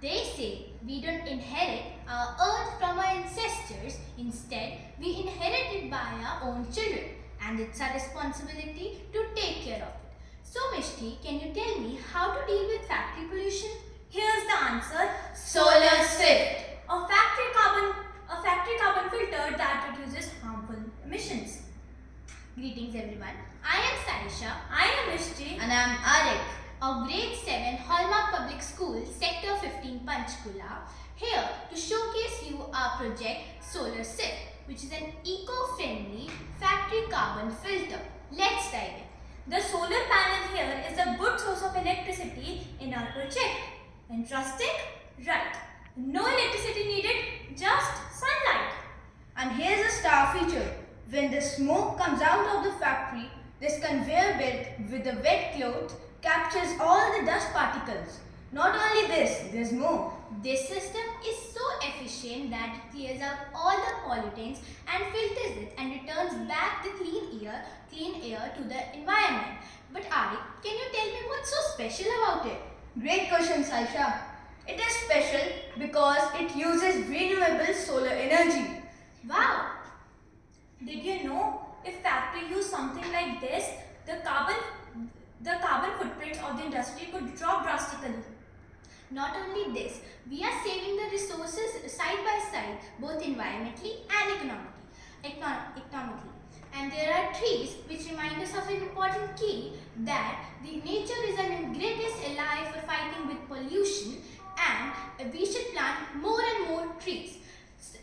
They say we don't inherit our earth from our ancestors. Instead, we inherit it by our own children, and it's our responsibility to take care of it. So, Mishthi, can you tell me how to deal with factory pollution? Here's the answer. Solarsift. A factory carbon filter that reduces harmful emissions. Greetings everyone. I am Saisha. I am Mishthi. And I am Aaric. Of grade 7 Hallmark Public School, Sector 15 Panchkula, here to showcase you our project Solarsift, which is an eco-friendly factory carbon filter. Let's dive in. The solar panel here is a good source of electricity in our project. Interesting? Right. No electricity needed, just sunlight. And here's a star feature. When the smoke comes out of the factory, this conveyor belt with the wet cloth captures all the dust particles. Not only this, there's more. This system is so efficient that it clears out all the pollutants and filters it and returns back the clean air to the environment. But Aaric, can you tell me what's so special about it? Great question, Saisha. It is special because it uses renewable solar energy. Wow! Did you know if factory used something like this, the carbon footprint of the industry could drop drastically. Not only this, we are saving the resources side by side, both environmentally and economically. And there are trees which remind us of an important key that the nature is our greatest ally for fighting with pollution, and we should plant more and more trees.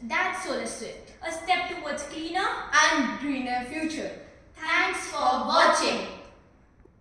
That's Solarsift. A step towards cleaner And greener future. Thanks for watching.